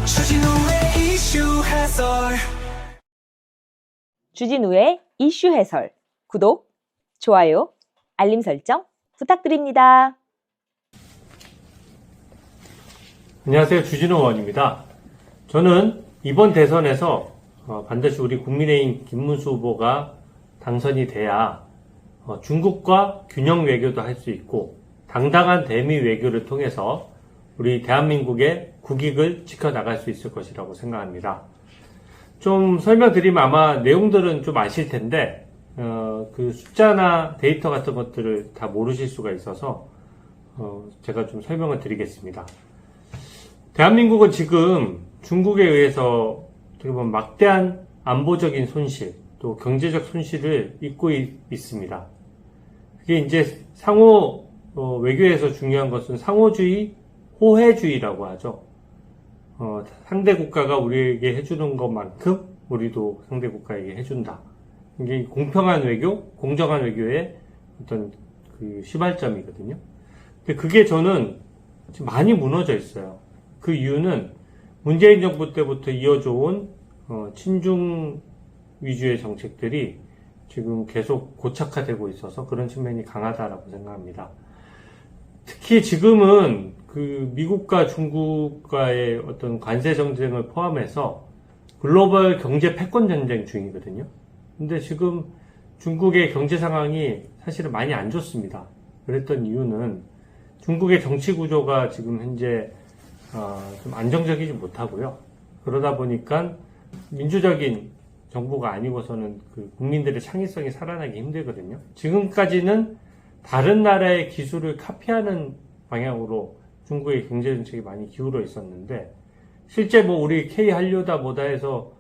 주진우의 이슈 해설. 주진우의 이슈 해설. 구독, 좋아요, 알림 설정 부탁드립니다. 안녕하세요. 주진우 의원입니다. 저는 이번 대선에서 반드시 우리 국민의힘 김문수 후보가 당선이 돼야 중국과 균형 외교도 할 수 있고 당당한 대미 외교를 통해서 우리 대한민국의 국익을 지켜나갈 수 있을 것이라고 생각합니다. 좀 설명드리면 아마 내용들은 좀 아실 텐데 그 숫자나 데이터 같은 것들을 다 모르실 수가 있어서 제가 좀 설명을 드리겠습니다. 대한민국은 지금 중국에 의해서 어떻게 보면 막대한 안보적인 손실, 또 경제적 손실을 입고 있습니다. 그게 이제 상호 외교에서 중요한 것은 상호주의, 호혜주의라고 하죠. 상대 국가가 우리에게 해주는 것만큼 우리도 상대 국가에게 해준다. 이게 공평한 외교, 공정한 외교의 어떤 그 시발점이거든요. 근데 그게 저는 지금 많이 무너져 있어요. 그 이유는 문재인 정부 때부터 이어져 온 친중 위주의 정책들이 지금 계속 고착화되고 있어서 그런 측면이 강하다라고 생각합니다. 특히 지금은 그 미국과 중국과의 어떤 관세 정쟁을 포함해서 글로벌 경제 패권 전쟁 중이거든요. 근데 지금 중국의 경제 상황이 사실은 많이 안 좋습니다. 그랬던 이유는 중국의 정치 구조가 지금 현재 좀 안정적이지 못하고요. 그러다 보니까 민주적인 정부가 아니고서는 그 국민들의 창의성이 살아나기 힘들거든요. 지금까지는 다른 나라의 기술을 카피하는 방향으로 중국의 경제정책이 많이 기울어 있었는데 실제 뭐 우리 K한류다 뭐다 해서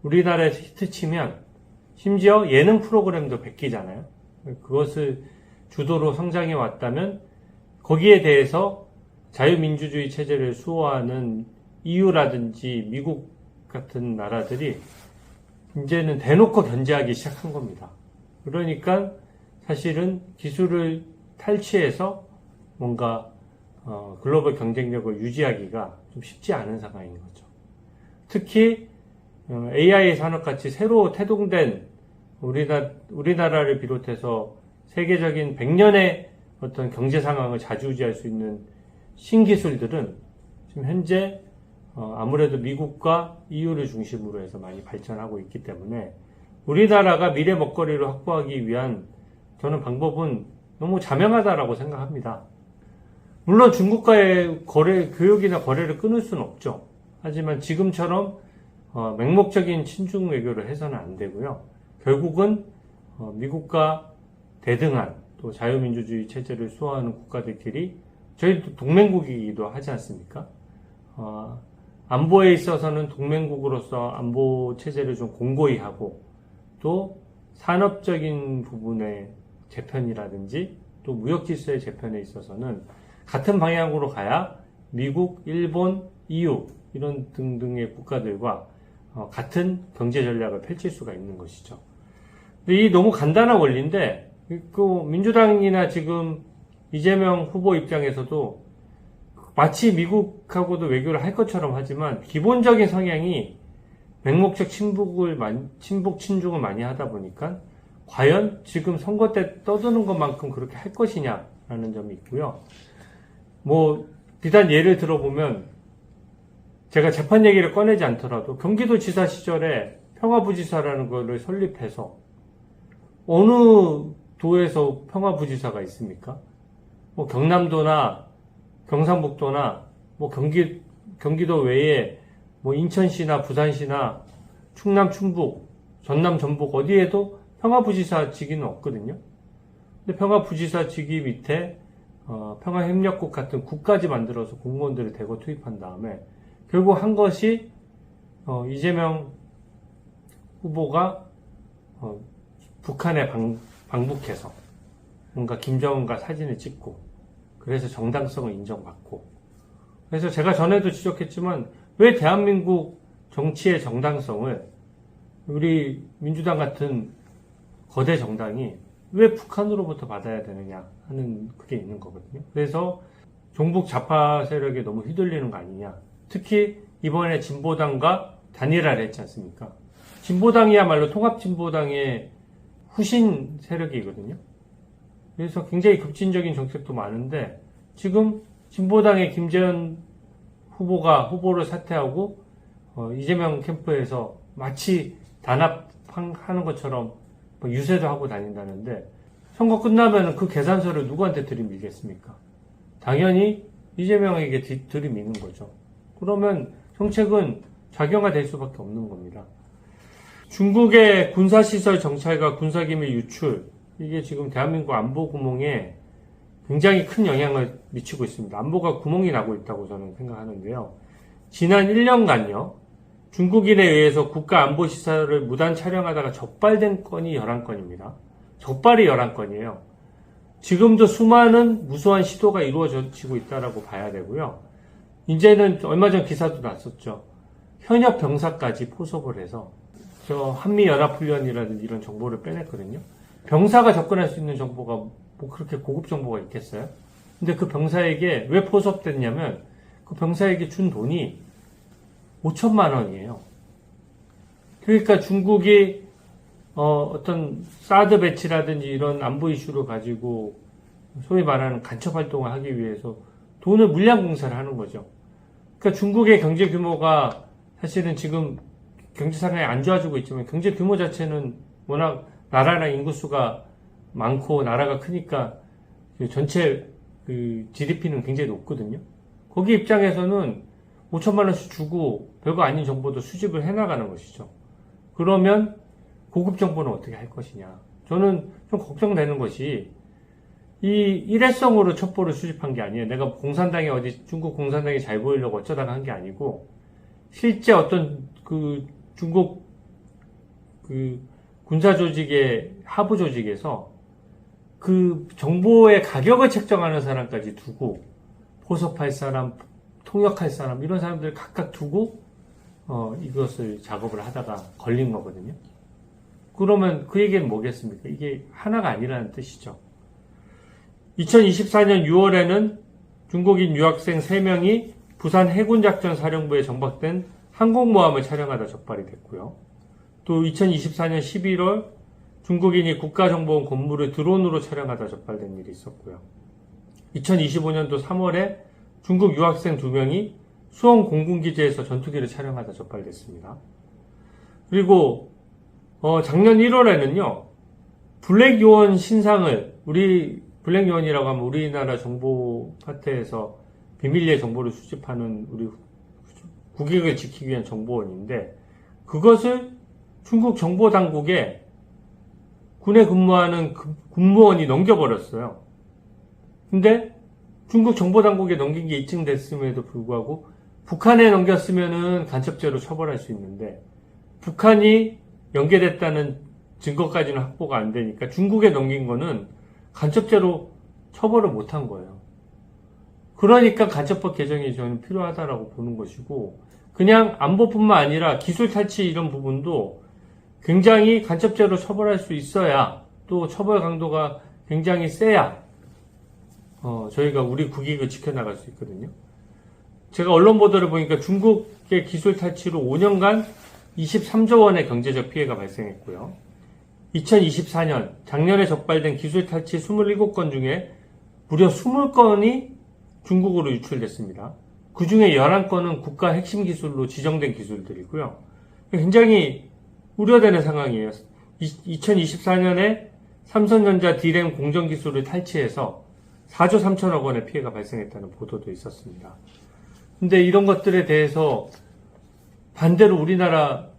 우리나라에서 히트치면 심지어 예능 프로그램도 베끼잖아요. 그것을 주도로 성장해 왔다면 거기에 대해서 자유민주주의 체제를 수호하는 EU라든지 미국 같은 나라들이 이제는 대놓고 견제하기 시작한 겁니다. 그러니까 사실은 기술을 탈취해서 뭔가 글로벌 경쟁력을 유지하기가 좀 쉽지 않은 상황인 거죠. 특히 AI 산업같이 새로 태동된 우리나라를 비롯해서 세계적인 100년의 어떤 경제 상황을 좌지우지할 수 있는 신기술들은 지금 현재 아무래도 미국과 EU를 중심으로 해서 많이 발전하고 있기 때문에 우리나라가 미래 먹거리를 확보하기 위한 저는 방법은 너무 자명하다라고 생각합니다. 물론 중국과의 교역이나 거래를 끊을 수는 없죠. 하지만 지금처럼 맹목적인 친중 외교를 해서는 안 되고요. 결국은 미국과 대등한 또 자유민주주의 체제를 수호하는 국가들끼리 저희도 동맹국이기도 하지 않습니까? 안보에 있어서는 동맹국으로서 안보 체제를 좀 공고히 하고 또 산업적인 부분의 재편이라든지 또 무역 질서의 재편에 있어서는 같은 방향으로 가야 미국, 일본, EU 이런 등등의 국가들과 같은 경제 전략을 펼칠 수가 있는 것이죠. 근데 이 너무 간단한 원리인데 그 민주당이나 지금 이재명 후보 입장에서도 마치 미국하고도 외교를 할 것처럼 하지만 기본적인 성향이 맹목적 친북, 친중을 많이 하다 보니까 과연 지금 선거 때 떠드는 것만큼 그렇게 할 것이냐라는 점이 있고요. 뭐 비단 예를 들어보면 제가 재판 얘기를 꺼내지 않더라도 경기도지사 시절에 평화부지사라는 거를 설립해서 어느 도에서 평화부지사가 있습니까? 뭐 경남도나 경상북도나 뭐 경기도 외에 뭐 인천시나 부산시나 충남 충북, 전남 전북 어디에도 평화부지사 직위는 없거든요. 근데 평화부지사 직위 밑에 평화협력국 같은 국까지 만들어서 공무원들을 대거 투입한 다음에 결국 한 것이 이재명 후보가 북한에 방북해서 뭔가 김정은과 사진을 찍고 그래서 정당성을 인정받고 그래서 제가 전에도 지적했지만 왜 대한민국 정치의 정당성을 우리 민주당 같은 거대 정당이 왜 북한으로부터 받아야 되느냐 하는 그게 있는 거거든요. 그래서 종북 좌파 세력에 너무 휘둘리는 거 아니냐. 특히 이번에 진보당과 단일화를 했지 않습니까? 진보당이야말로 통합진보당의 후신 세력이거든요. 그래서 굉장히 급진적인 정책도 많은데 지금 진보당의 김재현 후보가 후보를 사퇴하고 이재명 캠프에서 마치 단합하는 것처럼 유세도 하고 다닌다는데 선거 끝나면 그 계산서를 누구한테 들이밀겠습니까? 당연히 이재명에게 들이미는 거죠. 그러면 정책은 작용화될 수밖에 없는 겁니다. 중국의 군사시설 정찰과 군사기밀 유출, 이게 지금 대한민국 안보 구멍에 굉장히 큰 영향을 미치고 있습니다. 안보가 구멍이 나고 있다고 저는 생각하는데요. 지난 1년간요, 중국인에 의해서 국가 안보 시설을 무단 촬영하다가 적발된 건이 11건입니다. 적발이 11건이에요. 지금도 수많은 무수한 시도가 이루어지고 있다라고 봐야 되고요. 이제는 얼마 전 기사도 났었죠. 현역 병사까지 포섭을 해서 저 한미연합훈련이라든지 이런 정보를 빼냈거든요. 병사가 접근할 수 있는 정보가 뭐 그렇게 고급 정보가 있겠어요? 근데 그 병사에게 왜 포섭됐냐면 그 병사에게 준 돈이 5천만 원이에요. 그러니까 중국이 어떤 사드 배치라든지 이런 안보 이슈를 가지고 소위 말하는 간첩 활동을 하기 위해서 돈을 물량 공사를 하는 거죠. 그러니까 중국의 경제 규모가 사실은 지금 경제 상황이 안 좋아지고 있지만 경제 규모 자체는 워낙 나라랑 인구수가 많고 나라가 크니까 전체 그 GDP는 굉장히 높거든요. 거기 입장에서는 5천만 원씩 주고 별거 아닌 정보도 수집을 해나가는 것이죠. 그러면 고급 정보는 어떻게 할 것이냐. 저는 좀 걱정되는 것이 이 일회성으로 첩보를 수집한 게 아니에요. 내가 공산당이 중국 공산당이 잘 보이려고 어쩌다가 한 게 아니고 실제 어떤 그 중국 그 군사 조직의 하부 조직에서 그 정보의 가격을 책정하는 사람까지 두고 포섭할 사람, 통역할 사람 이런 사람들 각각 두고 이것을 작업을 하다가 걸린 거거든요. 그러면 그 얘기는 뭐겠습니까? 이게 하나가 아니라는 뜻이죠. 2024년 6월에는 중국인 유학생 3명이 부산 해군작전 사령부에 정박된 항공모함을 촬영하다 적발이 됐고요. 또 2024년 11월 중국인이 국가정보원 건물을 드론으로 촬영하다 적발된 일이 있었고요. 2025년도 3월에 중국 유학생 2명이 수원 공군기지에서 전투기를 촬영하다 적발됐습니다. 그리고 작년 1월에는요. 블랙요원 신상을 블랙요원이라고 하면 우리나라 정보 파트에서 비밀리에 정보를 수집하는 우리 국익을 지키기 위한 정보원인데 그것을 중국 정보당국에 군에 근무하는 군무원이 넘겨버렸어요. 근데 중국 정보당국에 넘긴 게 입증됐음에도 불구하고 북한에 넘겼으면은 간첩죄로 처벌할 수 있는데 북한이 연계됐다는 증거까지는 확보가 안 되니까 중국에 넘긴 거는 간첩죄로 처벌을 못한 거예요. 그러니까 간첩법 개정이 저는 필요하다라고 보는 것이고 그냥 안보뿐만 아니라 기술 탈취 이런 부분도 굉장히 간첩죄로 처벌할 수 있어야 또 처벌 강도가 굉장히 세야 저희가 우리 국익을 지켜나갈 수 있거든요. 제가 언론 보도를 보니까 중국의 기술 탈취로 5년간 23조 원의 경제적 피해가 발생했고요. 2024년 작년에 적발된 기술 탈취 27건 중에 무려 20건이 중국으로 유출됐습니다. 그 중에 11건은 국가 핵심 기술로 지정된 기술들이고요. 굉장히 우려되는 상황이에요. 2024년에 삼성전자 D램 공정 기술을 탈취해서 4조 3천억 원의 피해가 발생했다는 보도도 있었습니다. 근데 이런 것들에 대해서 반대로 우리나라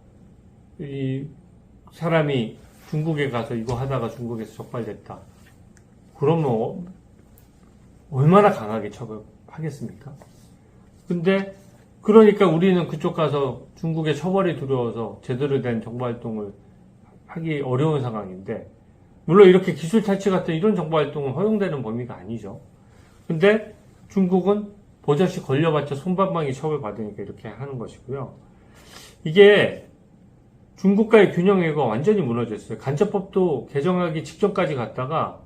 사람이 중국에 가서 이거 하다가 중국에서 적발됐다. 그러면 얼마나 강하게 처벌하겠습니까? 근데 그러니까 우리는 그쪽 가서 중국의 처벌이 두려워서 제대로 된 정보활동을 하기 어려운 상황인데 물론 이렇게 기술 탈취 같은 이런 정보활동은 허용되는 범위가 아니죠. 근데 중국은 버젓이 걸려봤자 손방망이 처벌받으니까 이렇게 하는 것이고요. 이게 중국과의 균형회가 완전히 무너졌어요. 간첩법도 개정하기 직전까지 갔다가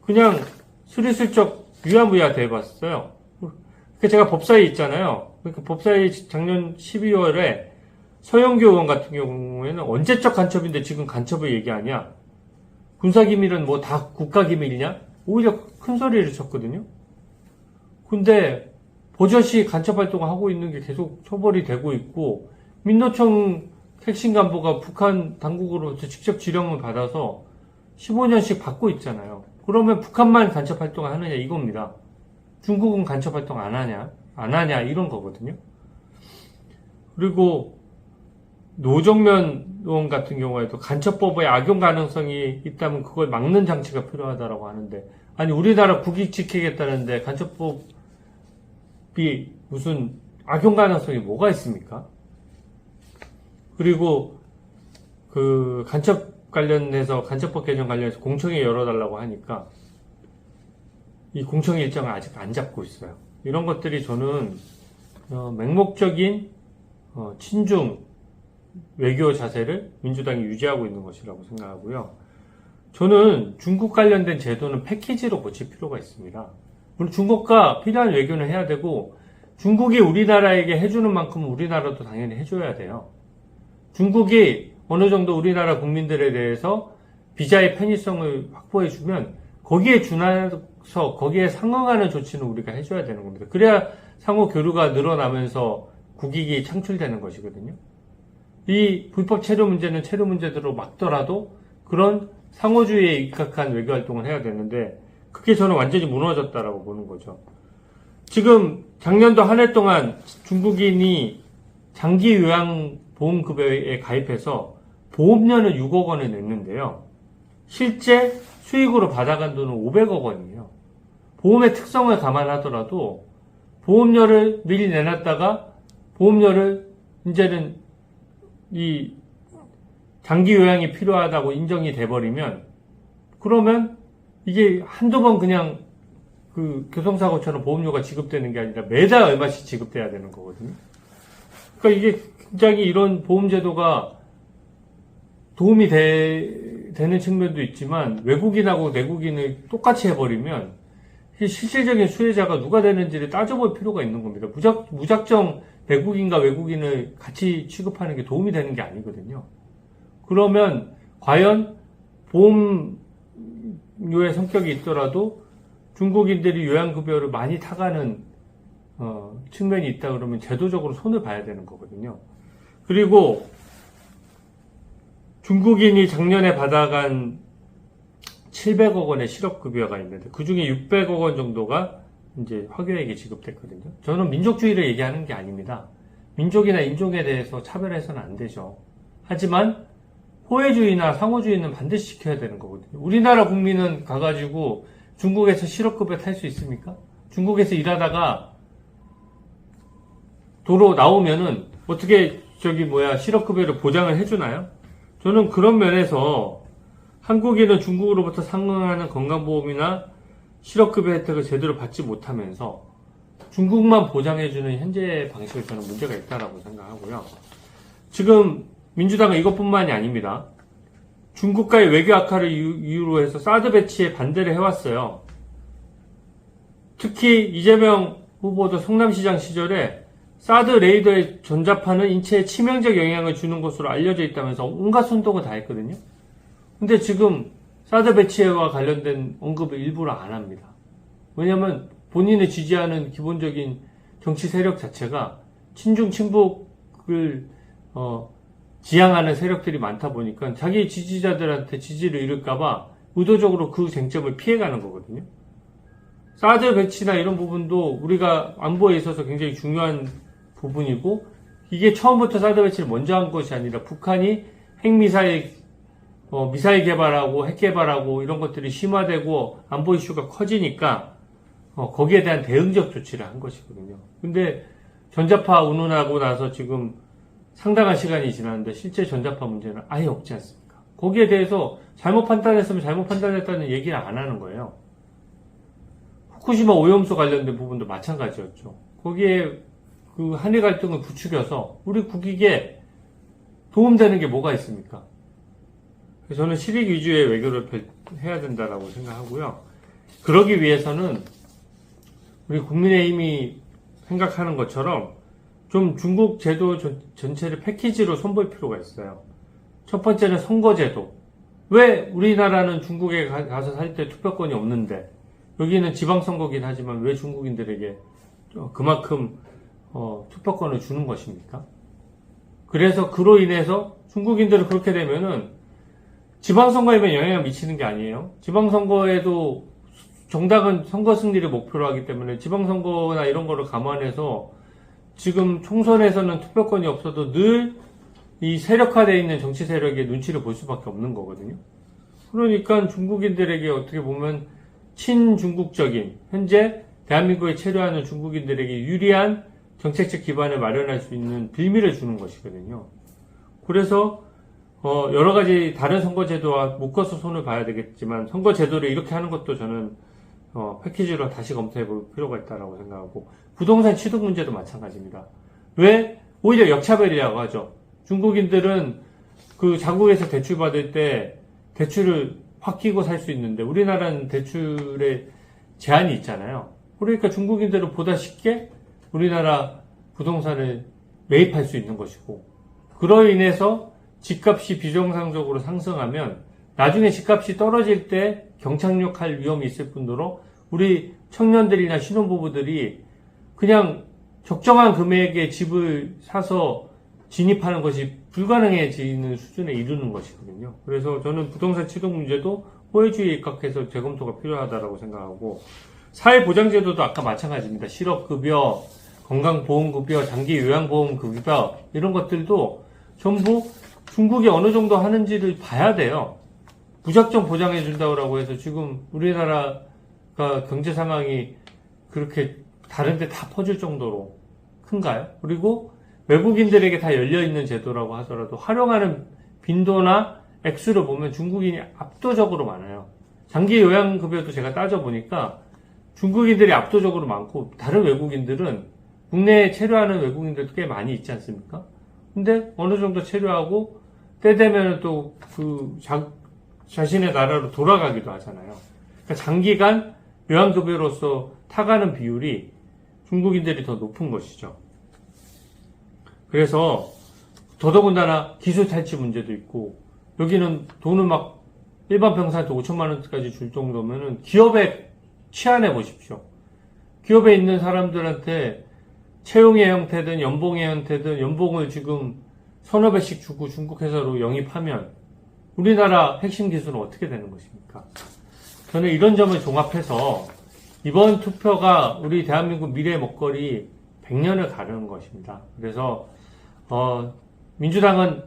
그냥 스리슬쩍 유야무야 돼봤어요. 제가 법사위 있잖아요. 그러니까 법사위 작년 12월에 서영교 의원 같은 경우에는 언제적 간첩인데 지금 간첩을 얘기하냐? 군사기밀은 뭐 다 국가기밀이냐? 오히려 큰 소리를 쳤거든요. 근데 버젓이 간첩 활동을 하고 있는 게 계속 처벌이 되고 있고, 민노총 핵심 간부가 북한 당국으로부터 직접 지령을 받아서 15년씩 받고 있잖아요. 그러면 북한만 간첩 활동을 하느냐 이겁니다. 중국은 간첩 활동 안 하냐 이런 거거든요. 그리고 노정면 의원 같은 경우에도 간첩법의 악용 가능성이 있다면 그걸 막는 장치가 필요하다라고 하는데, 아니 우리나라 국익 지키겠다는데 간첩법이 무슨 악용 가능성이 뭐가 있습니까? 그리고 그 간첩 관련해서 간첩법 개정 관련해서 공청회 열어달라고 하니까 이 공청회 일정을 아직 안 잡고 있어요. 이런 것들이 저는 맹목적인 친중 외교 자세를 민주당이 유지하고 있는 것이라고 생각하고요. 저는 중국 관련된 제도는 패키지로 고칠 필요가 있습니다. 물론 중국과 필요한 외교는 해야 되고, 중국이 우리나라에게 해주는 만큼 우리나라도 당연히 해줘야 돼요. 중국이 어느 정도 우리나라 국민들에 대해서 비자의 편의성을 확보해주면 거기에 준해서 거기에 상응하는 조치는 우리가 해줘야 되는 겁니다. 그래야 상호 교류가 늘어나면서 국익이 창출되는 것이거든요. 이 불법 체류 문제는 체류 문제대로 막더라도 그런 상호주의에 입각한 외교 활동을 해야 되는데, 그게 저는 완전히 무너졌다라고 보는 거죠. 지금 작년도 한 해 동안 중국인이 장기 요양 보험급여에 가입해서 보험료는 6억 원을 냈는데요. 실제 수익으로 받아간 돈은 500억 원이에요. 보험의 특성을 감안하더라도 보험료를 미리 내놨다가 보험료를 이제는 이 장기 요양이 필요하다고 인정이 돼버리면, 그러면 이게 한두 번 그냥 그 교통사고처럼 보험료가 지급되는 게 아니라 매달 얼마씩 지급돼야 되는 거거든요. 그러니까 이게 굉장히 이런 보험제도가 도움이 되는 측면도 있지만, 외국인하고 내국인을 똑같이 해버리면 실질적인 수혜자가 누가 되는지를 따져볼 필요가 있는 겁니다. 무작정 내국인과 외국인을 같이 취급하는 게 도움이 되는 게 아니거든요. 그러면 과연 보험료의 성격이 있더라도 중국인들이 요양급여를 많이 타가는 측면이 있다 그러면 제도적으로 손을 봐야 되는 거거든요. 그리고 중국인이 작년에 받아간 700억 원의 실업급여가 있는데 그 중에 600억 원 정도가 이제 화교에게 지급됐거든요. 저는 민족주의를 얘기하는 게 아닙니다. 민족이나 인종에 대해서 차별해서는 안 되죠. 하지만 호혜주의나 상호주의는 반드시 지켜야 되는 거거든요. 우리나라 국민은 가가지고 중국에서 실업급여 탈 수 있습니까? 중국에서 일하다가 도로 나오면은 어떻게 실업급여를 보장을 해주나요? 저는 그런 면에서 한국인은 중국으로부터 상응하는 건강보험이나 실업급여 혜택을 제대로 받지 못하면서 중국만 보장해주는 현재 방식을 저는 문제가 있다고 생각하고요. 지금 민주당은 이것뿐만이 아닙니다. 중국과의 외교 악화를 이유로 해서 사드 배치에 반대를 해왔어요. 특히 이재명 후보도 성남시장 시절에 사드 레이더의 전자파는 인체에 치명적 영향을 주는 것으로 알려져 있다면서 온갖 손독을 다 했거든요. 근데 지금 사드 배치와 관련된 언급을 일부러 안 합니다. 왜냐하면 본인을 지지하는 기본적인 정치 세력 자체가 친중 친북을 지향하는 세력들이 많다 보니까 자기 지지자들한테 지지를 잃을까봐 의도적으로 그 쟁점을 피해가는 거거든요. 사드 배치나 이런 부분도 우리가 안보에 있어서 굉장히 중요한 부분이고, 이게 처음부터 사드 배치를 먼저 한 것이 아니라 북한이 핵미사일 미사일 개발하고 핵 개발하고 이런 것들이 심화되고 안보 이슈가 커지니까 거기에 대한 대응적 조치를 한 것이거든요. 근데 전자파 운운하고 나서 지금 상당한 시간이 지났는데 실제 전자파 문제는 아예 없지 않습니까? 거기에 대해서 잘못 판단했으면 잘못 판단했다는 얘기를 안 하는 거예요. 후쿠시마 오염수 관련된 부분도 마찬가지였죠. 거기에 그 한일 갈등을 부추겨서 우리 국익에 도움되는 게 뭐가 있습니까? 그래서 저는 실익 위주의 외교를 해야 된다라고 생각하고요. 그러기 위해서는 우리 국민의힘이 생각하는 것처럼 좀 중국 제도 전체를 패키지로 손볼 필요가 있어요. 첫 번째는 선거제도. 왜 우리나라는 중국에 가서 살 때 투표권이 없는데, 여기는 지방선거긴 하지만 왜 중국인들에게 그만큼 투표권을 주는 것입니까? 그래서 그로 인해서 중국인들은 그렇게 되면은 지방선거에만 영향을 미치는 게 아니에요. 지방선거에도 정당은 선거 승리를 목표로 하기 때문에 지방선거나 이런 거를 감안해서 지금 총선에서는 투표권이 없어도 늘 이 세력화되어 있는 정치 세력의 눈치를 볼 수밖에 없는 거거든요. 그러니까 중국인들에게 어떻게 보면 친중국적인, 현재 대한민국에 체류하는 중국인들에게 유리한 정책적 기반을 마련할 수 있는 빌미를 주는 것이거든요. 그래서 여러 가지 다른 선거제도와 묶어서 손을 봐야 되겠지만 선거제도를 이렇게 하는 것도 저는 패키지로 다시 검토해 볼 필요가 있다고 생각하고, 부동산 취득 문제도 마찬가지입니다. 왜? 오히려 역차별이라고 하죠. 중국인들은 그 자국에서 대출 받을 때 대출을 확 끼고 살 수 있는데 우리나라는 대출에 제한이 있잖아요. 그러니까 중국인들은 보다 쉽게 우리나라 부동산을 매입할 수 있는 것이고, 그로 인해서 집값이 비정상적으로 상승하면 나중에 집값이 떨어질 때 경착륙할 위험이 있을 뿐더러 우리 청년들이나 신혼부부들이 그냥 적정한 금액의 집을 사서 진입하는 것이 불가능해지는 수준에 이르는 것이거든요. 그래서 저는 부동산 취득 문제도 호혜주의에 입각해서 재검토가 필요하다고 생각하고, 사회보장제도도 아까 마찬가지입니다. 실업급여, 건강보험급여, 장기요양보험급여 이런 것들도 전부 중국이 어느 정도 하는지를 봐야 돼요. 무작정 보장해준다고 해서 지금 우리나라가 경제 상황이 그렇게 다른데 다 퍼질 정도로 큰가요? 그리고 외국인들에게 다 열려있는 제도라고 하더라도 활용하는 빈도나 액수를 보면 중국인이 압도적으로 많아요. 장기 요양급여도 제가 따져보니까 중국인들이 압도적으로 많고, 다른 외국인들은 국내에 체류하는 외국인들도 꽤 많이 있지 않습니까? 근데 어느 정도 체류하고 때 되면 또 자신의 나라로 돌아가기도 하잖아요. 그러니까 장기간 요양급여로서 타가는 비율이 중국인들이 더 높은 것이죠. 그래서 더더군다나 기술 탈취 문제도 있고, 여기는 돈을 막 일반 병사한테 5천만 원까지 줄 정도면은 기업에 치안해 보십시오. 기업에 있는 사람들한테 채용의 형태든 연봉의 형태든 연봉을 지금 서너 배씩 주고 중국 회사로 영입하면 우리나라 핵심 기술은 어떻게 되는 것입니까? 저는 이런 점을 종합해서 이번 투표가 우리 대한민국 미래의 먹거리 100년을 가르는 것입니다. 그래서 민주당은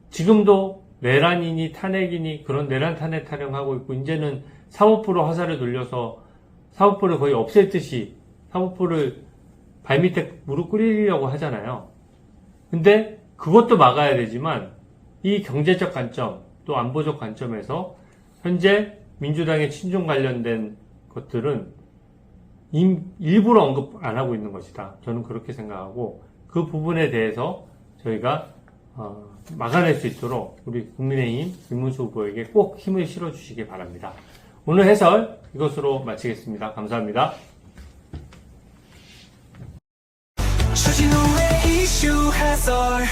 지금도 내란이니 탄핵이니 그런 내란 탄핵 타령하고 있고, 이제는 사법부로 화살을 돌려서 사법부를 거의 없앨 듯이 사법부를 발밑에 무릎 꿇이려고 하잖아요. 근데 그것도 막아야 되지만 이 경제적 관점 또 안보적 관점에서 현재 민주당의 친중 관련된 것들은 일부러 언급 안 하고 있는 것이다. 저는 그렇게 생각하고, 그 부분에 대해서 저희가 막아낼 수 있도록 우리 국민의힘 김문수 후보에게 꼭 힘을 실어주시기 바랍니다. 오늘 해설 이것으로 마치겠습니다. 감사합니다. 주진우의 이슈 해설